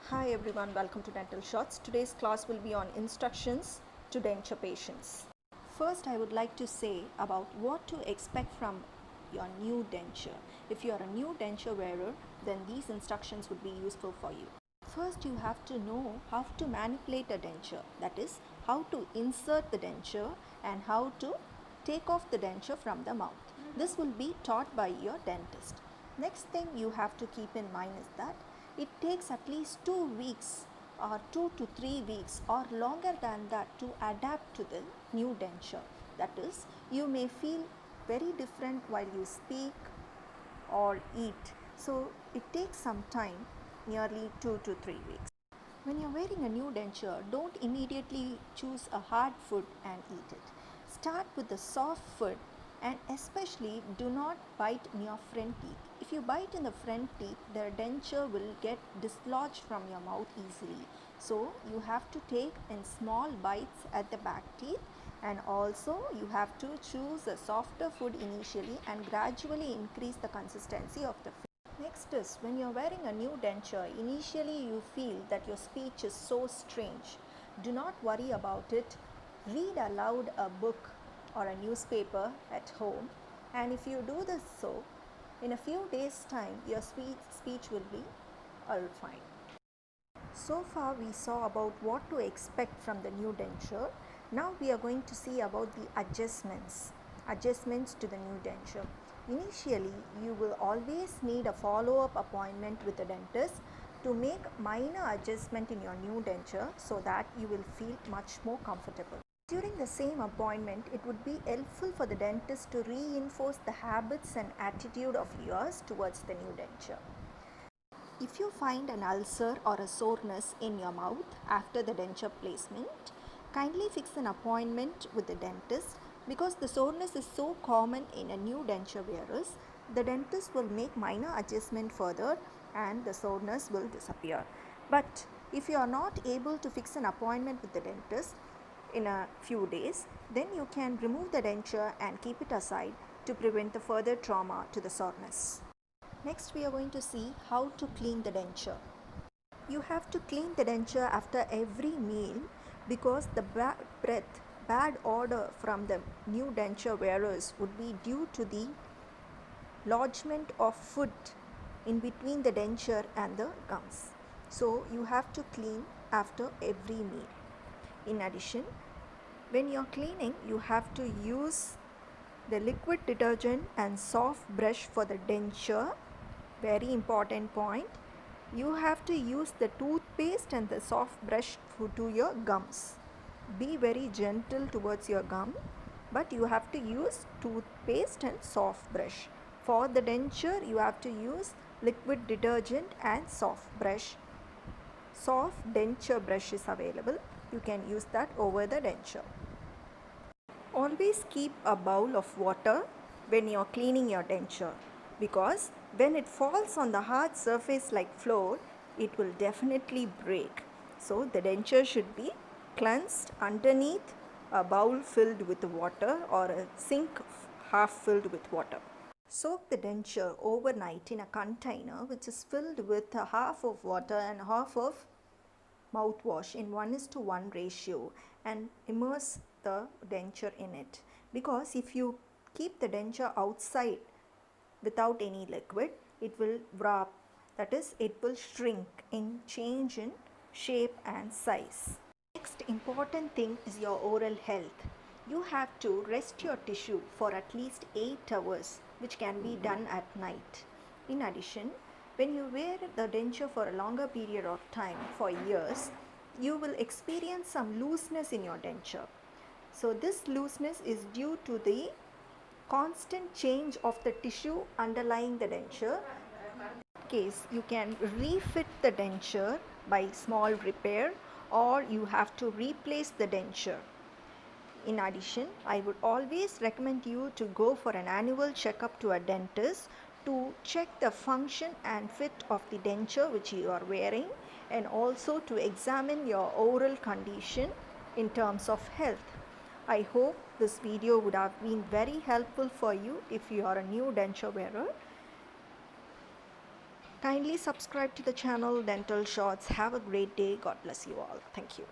Hi everyone, welcome to Dental Shots. Today's class will be on instructions to denture patients. First, I would like to say about what to expect from your new denture. If you are a new denture wearer, then these instructions would be useful for you. First, you have to know how to manipulate a denture, that is, how to insert the denture and how to take off the denture from the mouth. This will be taught by your dentist. Next thing you have to keep in mind is that it takes at least 2 weeks or 2 to 3 weeks or longer than that to adapt to the new denture. That is, you may feel very different while you speak or eat. So it takes some time, nearly 2 to 3 weeks. When you're wearing a new denture, don't immediately choose a hard food and eat it. Start with the soft food and especially do not bite in your front teeth. If you bite in the front teeth, the denture will get dislodged from your mouth easily. So you have to take in small bites at the back teeth, and also you have to choose a softer food initially and gradually increase the consistency of the food. Next is, when you're wearing a new denture, initially you feel that your speech is so strange. Do not worry about it. Read aloud a book or a newspaper at home, and if you do this so, in a few days time your speech will be all fine. So far we saw about what to expect from the new denture. Now we are going to see about the adjustments to the new denture. Initially, you will always need a follow-up appointment with the dentist to make minor adjustment in your new denture so that you will feel much more comfortable. During the same appointment, it would be helpful for the dentist to reinforce the habits and attitude of yours towards the new denture. If you find an ulcer or a soreness in your mouth after the denture placement, kindly fix an appointment with the dentist because the soreness is so common in a new denture wearers. The dentist will make minor adjustment further and the soreness will disappear. But if you are not able to fix an appointment with the dentist in a few days, then you can remove the denture and keep it aside to prevent the further trauma to the soreness. Next, we are going to see how to clean the denture. You have to clean the denture after every meal because the bad odor from the new denture wearers would be due to the lodgement of food in between the denture and the gums. So you have to clean after every meal. In addition, when you're cleaning, you have to use the liquid detergent and soft brush for the denture. Very important point. You have to use the toothpaste and the soft brush to your gums. Be very gentle towards your gum, but you have to use toothpaste and soft brush. For the denture, you have to use liquid detergent and soft brush. Soft denture brush is available. You can use that over the denture. Always keep a bowl of water when you are cleaning your denture because when it falls on the hard surface like floor, it will definitely break. So the denture should be cleansed underneath a bowl filled with water or a sink half filled with water. Soak the denture overnight in a container which is filled with a half of water and half of mouthwash in 1:1 ratio and immerse the denture in it, because if you keep the denture outside without any liquid, it will wrap, that is, it will shrink in change in shape and size. Next important thing is your oral health. You have to rest your tissue for at least 8 hours, which can be done at night. In addition, when you wear the denture for a longer period of time, for years, you will experience some looseness in your denture. So this looseness is due to the constant change of the tissue underlying the denture. In case, you can refit the denture by small repair or you have to replace the denture. In addition, I would always recommend you to go for an annual checkup to a dentist to check the function and fit of the denture which you are wearing, and also to examine your oral condition in terms of health. I hope this video would have been very helpful for you if you are a new denture wearer. Kindly subscribe to the channel Dental Shots. Have a great day. God bless you all. Thank you.